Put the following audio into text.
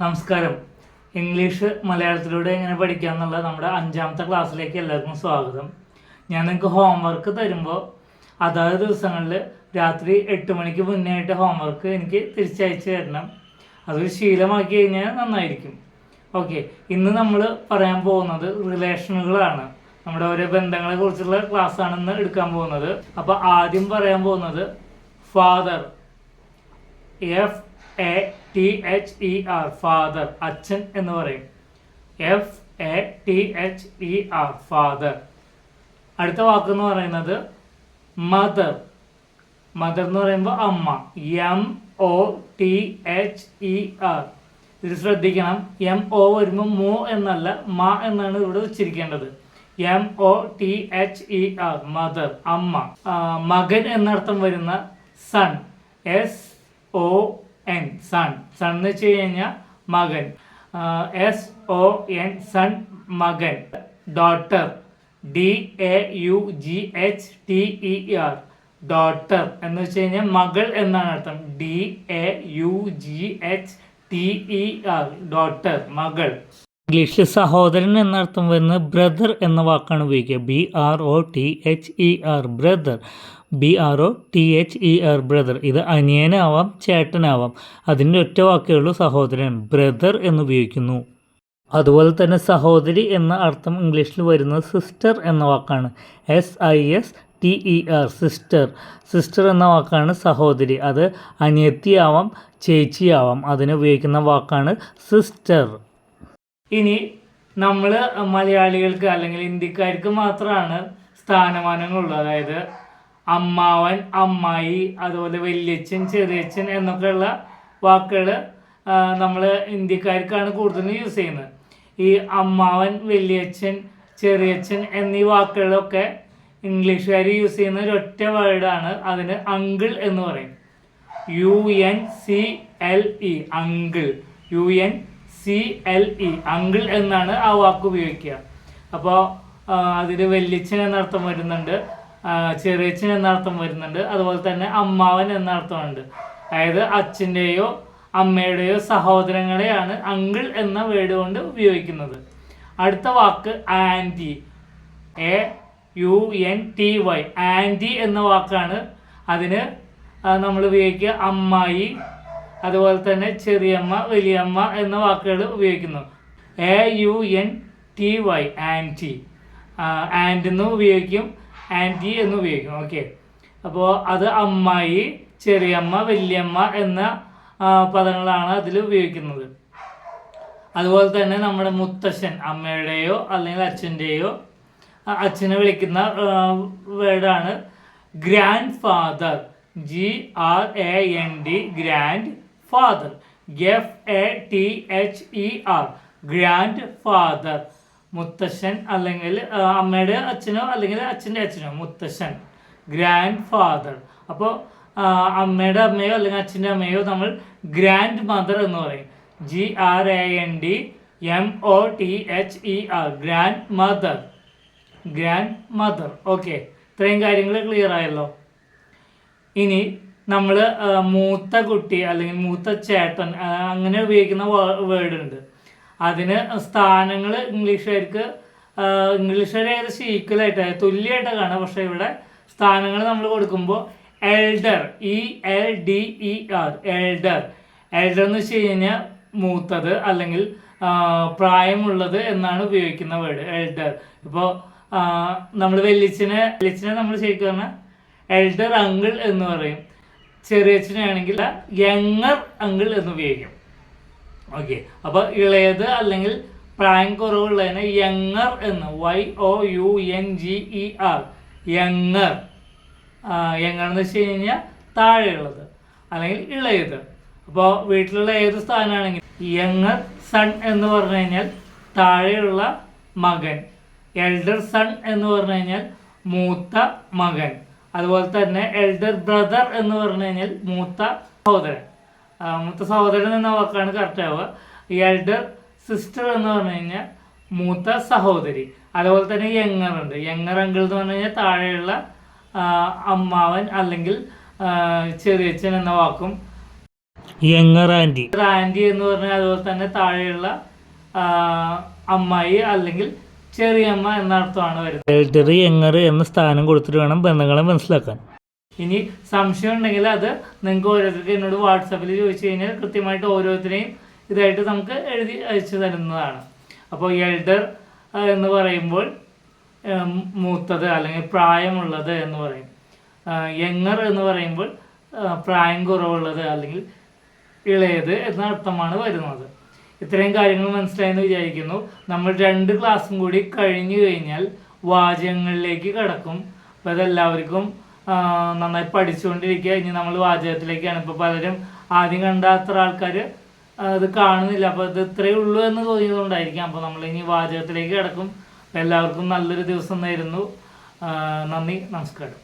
നമസ്കാരം. ഇംഗ്ലീഷ് മലയാളത്തിലൂടെ എങ്ങനെ പഠിക്കുക എന്നുള്ള നമ്മുടെ 5ാമത്തെ ക്ലാസ്സിലേക്ക് എല്ലാവർക്കും സ്വാഗതം. ഞാൻ നിങ്ങൾക്ക് ഹോംവർക്ക് തരുമ്പോൾ അതാത് ദിവസങ്ങളിൽ രാത്രി 8 മണിക്ക് മുന്നേ ആയിട്ട് ഹോംവർക്ക് എനിക്ക് തിരിച്ചയച്ച് തരണം. അതൊരു ശീലമാക്കി കഴിഞ്ഞാൽ നന്നായിരിക്കും. ഓക്കെ, ഇന്ന് നമ്മൾ പറയാൻ പോകുന്നത് റിലേഷനുകളാണ്. നമ്മുടെ ഓരോ ബന്ധങ്ങളെ കുറിച്ചുള്ള ക്ലാസ്സാണ് ഇന്ന് എടുക്കാൻ പോകുന്നത്. അപ്പോൾ ആദ്യം പറയാൻ പോകുന്നത് ഫാദർ, FATHER, ഫാദർ, അച്ഛൻ എന്ന് പറയും. FATHER, father. അടുത്ത വാക്കെന്ന് പറയുന്നത് മദർ. മദർ എന്ന് പറയുമ്പോൾ അമ്മ, MOTHER. ഇത് ശ്രദ്ധിക്കണം, MO വരുമ്പോൾ മോ എന്നല്ല, മ എന്നാണ് ഇവിടെ ഉച്ചരിക്കേണ്ടത്. MOTHER, മദർ, അമ്മ. മകൻ എന്നർത്ഥം വരുന്ന സൺ, SON, സൺ. സൺ എന്ന് വെച്ച് കഴിഞ്ഞാൽ മകൻ, SON, സൺ, മകൻ. ഡോട്ടർ, DAUGHTER, ഡോട്ടർ എന്ന് വെച്ച് കഴിഞ്ഞാൽ മകൾ എന്നാണ് അർത്ഥം. DAUGHTER, ഡോട്ടർ, മകൾ. ഇംഗ്ലീഷിൽ സഹോദരൻ എന്നർത്ഥം വരുന്നത് ബ്രദർ എന്ന വാക്കാണ് ഉപയോഗിക്കുക. BROTHER, brother. BROTHER, brother. ഇത് അനിയനാവാം, ചേട്ടനാവാം. അതിൻ്റെ ഒറ്റ വാക്കേ ഉള്ളൂ സഹോദരൻ. ബ്രദർ എന്ന് ഉപയോഗിക്കുന്നു. അതുപോലെ തന്നെ സഹോദരി എന്ന അർത്ഥം ഇംഗ്ലീഷിൽ വരുന്നത് സിസ്റ്റർ എന്ന വാക്കാണ്. SISTER, sister. സിസ്റ്റർ എന്ന വാക്കാണ് സഹോദരി. അത് അനിയത്തിയാവാം, ചേച്ചിയാവാം. അതിന് ഉപയോഗിക്കുന്ന വാക്കാണ് സിസ്റ്റർ. ഇനി നമ്മൾ മലയാളികൾക്ക് അല്ലെങ്കിൽ ഇന്ത്യക്കാർക്ക് മാത്രമാണ് സ്ഥാനമാനങ്ങളുള്ളത്. അതായത് അമ്മാവൻ, അമ്മായി, അതുപോലെ വല്യച്ഛൻ, ചെറിയച്ഛൻ എന്നൊക്കെയുള്ള വാക്കുകൾ നമ്മൾ ഇന്ത്യക്കാർക്കാണ് കൂടുതലും യൂസ് ചെയ്യുന്നത്. ഈ അമ്മാവൻ, വല്യച്ഛൻ, ചെറിയച്ഛൻ എന്നീ വാക്കുകളൊക്കെ ഇംഗ്ലീഷുകാർ യൂസ് ചെയ്യുന്ന ഒരൊറ്റ വേർഡാണ്. അതിന് അങ്കിൾ എന്ന് പറയും. UNCLE, uncle. UNCLE, അങ്കിൾ എന്നാണ് ആ വാക്ക് ഉപയോഗിക്കുക. അപ്പോൾ അതിൽ വല്യച്ഛൻ എന്നർത്ഥം വരുന്നുണ്ട്, ചെറിയച്ഛൻ എന്നർത്ഥം വരുന്നുണ്ട്, അതുപോലെ തന്നെ അമ്മാവൻ എന്നർത്ഥമുണ്ട്. അതായത് അച്ഛൻ്റെയോ അമ്മയുടെയോ സഹോദരങ്ങളെയാണ് അങ്കിൾ എന്ന വേർഡ് കൊണ്ട് ഉപയോഗിക്കുന്നത്. അടുത്ത വാക്ക് ആൻറ്റി, AUNTY, ആൻറ്റി എന്ന വാക്കാണ്. അതിന് നമ്മൾ ഉപയോഗിക്കുക അമ്മായി, അതുപോലെ തന്നെ ചെറിയമ്മ, വലിയമ്മ എന്ന വാക്കുകൾ ഉപയോഗിക്കുന്നു. AUNTY, anti. ആൻഡ് എന്ന് ഉപയോഗിക്കും, ആൻറ്റി എന്ന് ഉപയോഗിക്കും. ഓക്കെ, അപ്പോൾ അത് അമ്മായി, ചെറിയമ്മ, വലിയമ്മ എന്ന പദങ്ങളാണ് അതിൽ ഉപയോഗിക്കുന്നത്. അതുപോലെ തന്നെ നമ്മുടെ മുത്തശ്ശൻ, അമ്മയുടെയോ അല്ലെങ്കിൽ അച്ഛൻ്റെയോ, അച്ഛനെ വിളിക്കുന്ന വേർഡാണ് grand father. GRAND, grand father. FATHER, grand father. മുത്തശ്ശൻ അല്ലെങ്കിൽ അമ്മയുടെ അച്ഛനോ അല്ലെങ്കിൽ അച്ഛൻ്റെ അച്ഛനോ, മുത്തശ്ശൻ, ഗ്രാൻഡ് ഫാദർ. അപ്പോൾ അമ്മയുടെ അമ്മയോ അല്ലെങ്കിൽ അച്ഛൻ്റെ അമ്മയോ നമ്മൾ ഗ്രാൻഡ് മദർ എന്ന് പറയും. GRANDMOTHER, grand mother, grand mother. Okay, ഇത്രയും കാര്യങ്ങൾ ക്ലിയർ ആയല്ലോ. ഇനി നമ്മൾ മൂത്ത കുട്ടി അല്ലെങ്കിൽ മൂത്ത ചേട്ടൻ അങ്ങനെ ഉപയോഗിക്കുന്ന വേർഡ് ഉണ്ട്. അതിന് സ്ഥാനങ്ങൾ ഇംഗ്ലീഷുകാർക്ക് ഏകദേശം ഈക്വലായിട്ട് തുല്യമായിട്ട് കാണാം. പക്ഷേ ഇവിടെ സ്ഥാനങ്ങൾ നമ്മൾ കൊടുക്കുമ്പോൾ എൽഡർ, ELDER, എൽഡർ. എൽഡർ എന്ന് വെച്ച് കഴിഞ്ഞാൽ മൂത്തത് അല്ലെങ്കിൽ പ്രായമുള്ളത് എന്നാണ് ഉപയോഗിക്കുന്ന വേർഡ് എൽഡർ. ഇപ്പോൾ നമ്മൾ വലിയച്ഛനെ നമ്മൾ ശരിക്കും പറഞ്ഞാൽ എൽഡർ അങ്കിൾ എന്ന് പറയും. ചെറിയച്ഛനാണെങ്കിൽ യങ്ങർ അങ്കിൾ എന്ന് ഉപയോഗിക്കും. ഓക്കെ, അപ്പോൾ ഇളയത് അല്ലെങ്കിൽ പ്രായം കുറവുള്ളതിന് യങ്ങർ എന്ന്, YOUNGER, യങ്ങർ. യങ്ങർ എന്ന് വെച്ച് കഴിഞ്ഞാൽ താഴെയുള്ളത് അല്ലെങ്കിൽ ഇളയത്. അപ്പോൾ വീട്ടിലുള്ള ഏത് സ്ഥാനമാണെങ്കിൽ യങ്ങർ സൺ എന്ന് പറഞ്ഞു കഴിഞ്ഞാൽ താഴെയുള്ള മകൻ, എൽഡർ സൺ എന്ന് പറഞ്ഞു കഴിഞ്ഞാൽ മൂത്ത മകൻ. അതുപോലെ തന്നെ എൽഡർ ബ്രദർ എന്ന് പറഞ്ഞു കഴിഞ്ഞാൽ മൂത്ത സഹോദരൻ. മൂത്ത സഹോദരൻ എന്ന വാക്കാണ് കറക്റ്റ് ആവുക. എൽഡർ സിസ്റ്റർ എന്ന് പറഞ്ഞു കഴിഞ്ഞാൽ മൂത്ത സഹോദരി. അതുപോലെ തന്നെ യങ്ങർ ഉണ്ട്. യങ്ങർ അങ്കിൾ എന്ന് പറഞ്ഞു കഴിഞ്ഞാൽ താഴെയുള്ള അമ്മാവൻ അല്ലെങ്കിൽ ചെറിയച്ഛൻ എന്ന വാക്കും യങ്ങർ ആൻറ്റി. ആൻറ്റി എന്ന് പറഞ്ഞാൽ അതുപോലെ തന്നെ താഴെയുള്ള അമ്മായി അല്ലെങ്കിൽ ചെറിയമ്മ എന്ന അർത്ഥമാണ് വരുന്നത്. എൽഡർ യങ്ങർ എന്ന സ്ഥാനം കൊടുത്തിട്ട് വേണം ബന്ധങ്ങളെ മനസ്സിലാക്കാൻ. ഇനി സംശയം ഉണ്ടെങ്കിൽ അത് നിങ്ങൾക്ക് ഓരോരുത്തർക്ക് എന്നോട് വാട്സാപ്പിൽ ചോദിച്ചു കഴിഞ്ഞാൽ കൃത്യമായിട്ട് ഓരോരുത്തരെയും ഇതായിട്ട് നമുക്ക് എഴുതി അയച്ചു തരുന്നതാണ്. അപ്പോൾ എൽഡർ എന്ന് പറയുമ്പോൾ മൂത്തത് അല്ലെങ്കിൽ പ്രായമുള്ളത് എന്ന് പറയും. യങ്ങർ എന്ന് പറയുമ്പോൾ പ്രായം കുറവുള്ളത് അല്ലെങ്കിൽ ഇളയത് എന്ന അർത്ഥമാണ് വരുന്നത്. ഇത്രയും കാര്യങ്ങൾ മനസ്സിലായെന്ന് വിചാരിക്കുന്നു. നമ്മൾ 2 ക്ലാസ്സും കൂടി കഴിഞ്ഞു കഴിഞ്ഞാൽ വാചകങ്ങളിലേക്ക് കടക്കും. അപ്പോൾ അതെല്ലാവർക്കും നന്നായി പഠിച്ചുകൊണ്ടിരിക്കുക. ഇനി നമ്മൾ വാചകത്തിലേക്കാണ്. ഇപ്പോൾ പലരും ആദ്യം കണ്ട അത്ര ആൾക്കാർ അത് കാണുന്നില്ല. അപ്പോൾ ഇത് ഇത്രയേ ഉള്ളൂ എന്ന് തോന്നിയതുകൊണ്ടായിരിക്കാം. അപ്പോൾ നമ്മൾ ഇനി വാചകത്തിലേക്ക് കിടക്കും. എല്ലാവർക്കും നല്ലൊരു ദിവസം നേരുന്നു. നന്ദി, നമസ്കാരം.